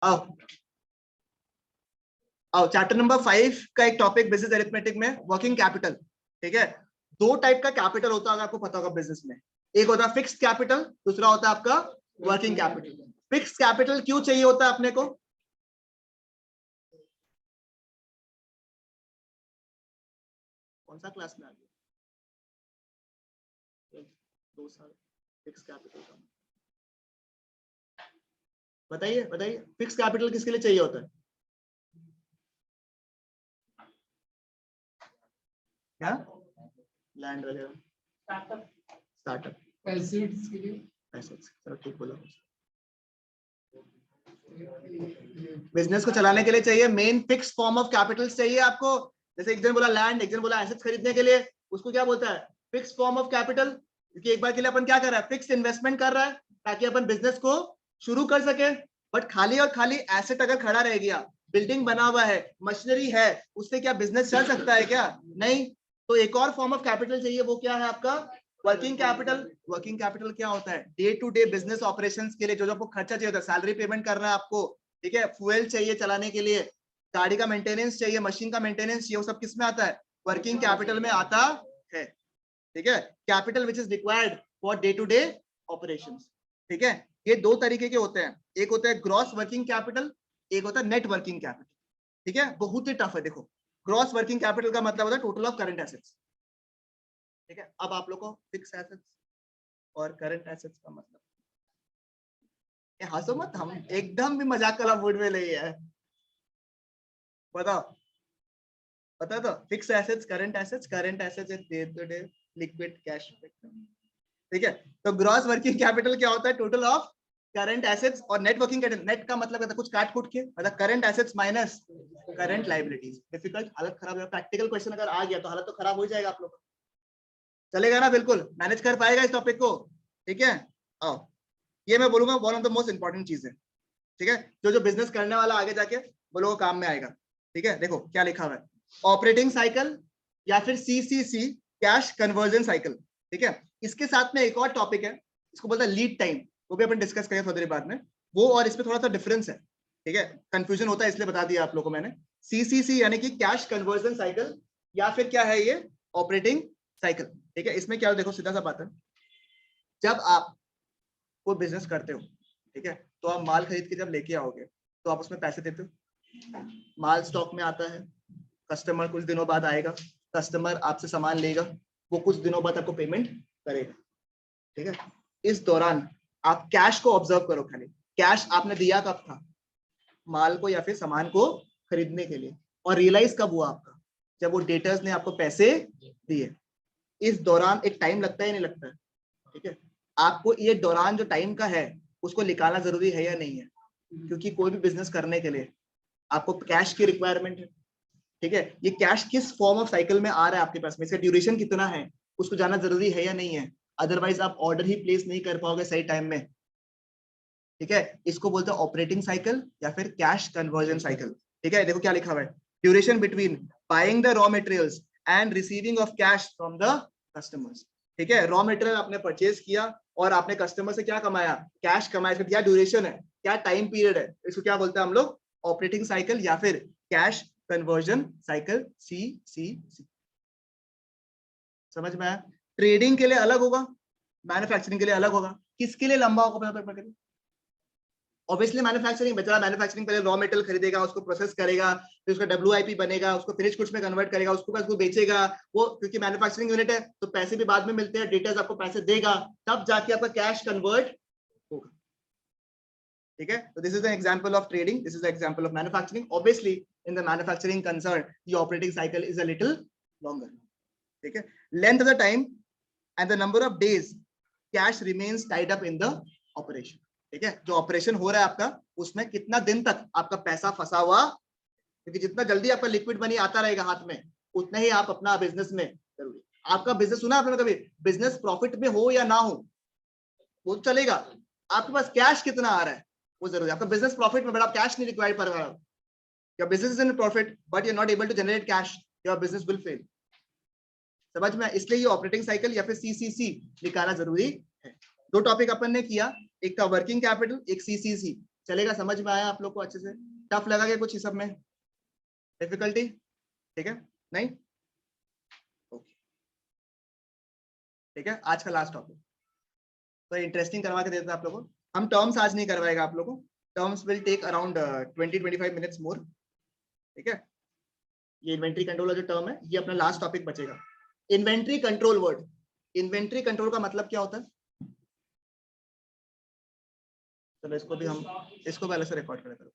आओ आओ, chapter number 5 का एक टॉपिक बिजनेस अरिथमेटिक में वर्किंग कैपिटल। ठीक है, दो टाइप का कैपिटल होता है, अगर आपको पता होगा बिजनेस में। एक होता है फिक्स्ड कैपिटल, दूसरा होता है आपका वर्किंग कैपिटल। फिक्स्ड कैपिटल क्यों चाहिए होता है अपने को? कौन सा क्लास में आ गया? 2 साल फिक्स कैपिटल का बताइए, बताइए फिक्स कैपिटल किसके लिए चाहिए होता है? क्या? लैंड वगैरह, स्टार्टअप, एसेट्स के लिए। एसेट्स, चलो ठीक बोला। बिजनेस को चलाने के लिए चाहिए main fix form of capital चाहिए आपको। जैसे एक जन बोला लैंड, एक जन बोला एसेट्स खरीदने के लिए, उसको क्या बोलता है? Fix form of capital. क्योंकि एक बार के लिए अपन क्या कर रहा है? फिक्स इन्वेस्टमेंट कर रहा है ताकि अपन बिजनेस को शुरू कर सके। बट खाली और खाली एसेट अगर खड़ा रह गया, बिल्डिंग बना हुआ है, मशीनरी है, उससे क्या बिजनेस चल सकता है क्या? नहीं। तो एक और फॉर्म ऑफ कैपिटल चाहिए, वो क्या है आपका? Working capital. वर्किंग कैपिटल क्या होता है? Day to day business operations के लिए जो जो आपको खर्चा चाहिए होता है, सैलरी पेमेंट करना है आपको, ठीक है, फ्यूल चाहिए चलाने के लिए, गाड़ी का मेंटेनेंस चाहिए, मशीन का मेंटेनेंस चाहिए, वो सब किस में आता है? वर्किंग कैपिटल में आता है। ठीक है, capital which is required for day to day operations. ठीक है, ये दो तरीके के होते हैं, एक होता है ग्रॉस वर्किंग कैपिटल, एक होता है नेट वर्किंग कैपिटल। ठीक है, बहुत ही टफ है। देखो, ग्रॉस वर्किंग कैपिटल का मतलब होता है टोटल ऑफ करंट एसेट्स। ठीक है, अब आप लोग को फिक्स एसेट्स और करंट एसेट्स का मतलब, हंसो मत, हम एकदम भी मजाक वाला मूड में नहीं है। बताओ, पता तो fix assets, current assets, current assets day to day liquid cash. ठीक है, तो ग्रॉस वर्किंग कैपिटल क्या होता है? टोटल ऑफ करंट एसेट्स, और नेट वर्किंग कैपिटल, नेट का मतलब है कुछ काट कूट के, मतलब current assets minus current liabilities. Difficult, हालत खराब है। प्रैक्टिकल क्वेश्चन अगर आ गया तो हालत तो खराब हो जाएगा आप लोग। चलेगा ना? बिल्कुल मैनेज कर पाएगा इस टॉपिक को? ठीक है, आओ, ये मैं बोलूंगा one of the most important चीज है। ठीक है, जो जो बिजनेस करने वाला आगे जाके वो लोगों को काम में आएगा। ठीक है, देखो क्या लिखा हुआ है, ऑपरेटिंग साइकिल या फिर सीसीसी, कैश कन्वर्जन साइकिल। ठीक है, इसके साथ में एक और टॉपिक है, इसको बोलते हैं लीड टाइम, वो भी अपन डिस्कस करेंगे थोड़ी देर बाद में। वो और इसमें थोड़ा सा डिफरेंस है। ठीक है, कंफ्यूजन होता है इसलिए बता दिया आप लोगों को मैंने। सीसीसी यानी कि कैश कन्वर्जन साइकिल, या फिर क्या है ये? Operating cycle. ठीक है, इसमें क्या हो, देखो सीधा सा बात है, जब आप कोई बिजनेस करते हो, ठीक है, तो आप माल खरीद के जब लेके आओगे तो आप उसमें पैसे देते हो, माल स्टॉक में आता है, कस्टमर कुछ दिनों बाद आएगा, कस्टमर आपसे सामान लेगा, वो कुछ दिनों बाद आपको पेमेंट करेगा। ठीक है, इस दौरान आप कैश को ऑब्जर्व करो खाली। कैश आपने दिया कब था? माल को या फिर सामान को खरीदने के लिए। और रियलाइज कब हुआ आपका? जब वो डेटर्स ने आपको पैसे दिए। इस दौरान एक टाइम लगता है, नहीं लगता है? ठीक है, आपको ये दौरान जो टाइम का है उसको निकालना जरूरी है या नहीं है? क्योंकि कोई भी बिजनेस करने के लिए आपको कैश की रिक्वायरमेंट है। ठीक है, ये कैश किस फॉर्म ऑफ साइकिल में आ रहा है आपके पास में, इसका ड्यूरेशन कितना है, उसको जानना जरूरी है या नहीं है? अदरवाइज आप ऑर्डर ही प्लेस नहीं कर पाओगे सही टाइम में। ठीक है, इसको बोलते हैं ऑपरेटिंग साइकिल या फिर कैश कन्वर्जन साइकिल। ठीक है, देखो क्या लिखा हुआ है, duration between buying the raw materials and receiving of cash from the customers. ठीक है, रॉ मटेरियल आपने परचेज किया और आपने कस्टमर से क्या कमाया? कैश कमाया। इसका क्या ड्यूरेशन है, क्या टाइम पीरियड है, इसको क्या बोलते हैं हम लोग? ऑपरेटिंग साइकिल या फिर कैश कन्वर्जन साइकिल, CCC। समझ में आया? ट्रेडिंग के लिए अलग होगा, मैन्युफैक्चरिंग के लिए अलग होगा। किसके लिए लंबा होगा पता? Obviously manufacturing. बेचारा मैन्युफैक्चरिंग पहले रॉ मटेरियल खरीदेगा, उसको प्रोसेस करेगा, फिर उसका WIP बनेगा, उसको फिनिश गुड्स में कन्वर्ट करेगा, उसको पास वो बेचेगा। वो क्योंकि मैन्युफैक्चरिंग यूनिट है तो पैसे भी बाद में मिलते हैं, डिटेल्स आपको पैसे देगा, तब जाके आपका कैश कन्वर्ट होगा। ठीक है, तो this is an example of trading, this is an example of manufacturing. Obviously in the manufacturing concern the operating cycle is a little longer. ठीक है, length of the time and the number of days cash remains tied up in the operation. ठीक है, जो operation हो रहा है आपका, उसमें कितना दिन तक आपका पैसा फंसा हुआ, क्योंकि जितना जल्दी आपका लिक्विड मनी आता रहेगा हाथ में, उतना ही आप अपना बिजनेस में जरूरी। आपका बिजनेस सुना आपने कभी? बिजनेस प्रॉफिट में हो या ना हो वो चलेगा, आपके पास कैश कितना आ रहा है वो जरूरी। आपका बिजनेस प्रॉफिट में, बट आप कैश नहीं रिक्वायर कर रहे हो, your business is in profit but you are not able to generate cash, your business will fail. समझ में? इसलिए ये ऑपरेटिंग साइकिल या फिर CCC निकालना जरूरी है। दो टॉपिक अपन ने किया, एक था वर्किंग कैपिटल, एक CCC। चलेगा? समझ में आया आप लोग को अच्छे से? टफ लगा क्या कुछ इस सब में? डिफिकल्टी? ठीक है, नहीं? ओके, ठीक है, आज का लास्ट टॉपिक तो इंटरेस्टिंग करवा के देते हैं आप लोगों को। हम टर्म्स आज नहीं करवाएगा आप लोगों को, terms will take around 20-25 minutes more, ठीक है? ये इन्वेंट्री कंट्रोल जो टर्म है ये अपना लास्ट टॉपिक बचेगा। Inventory control word, inventory control का मतलब क्या होता है? चलो इसको भी हम इसको पहले से रिकॉर्ड करें।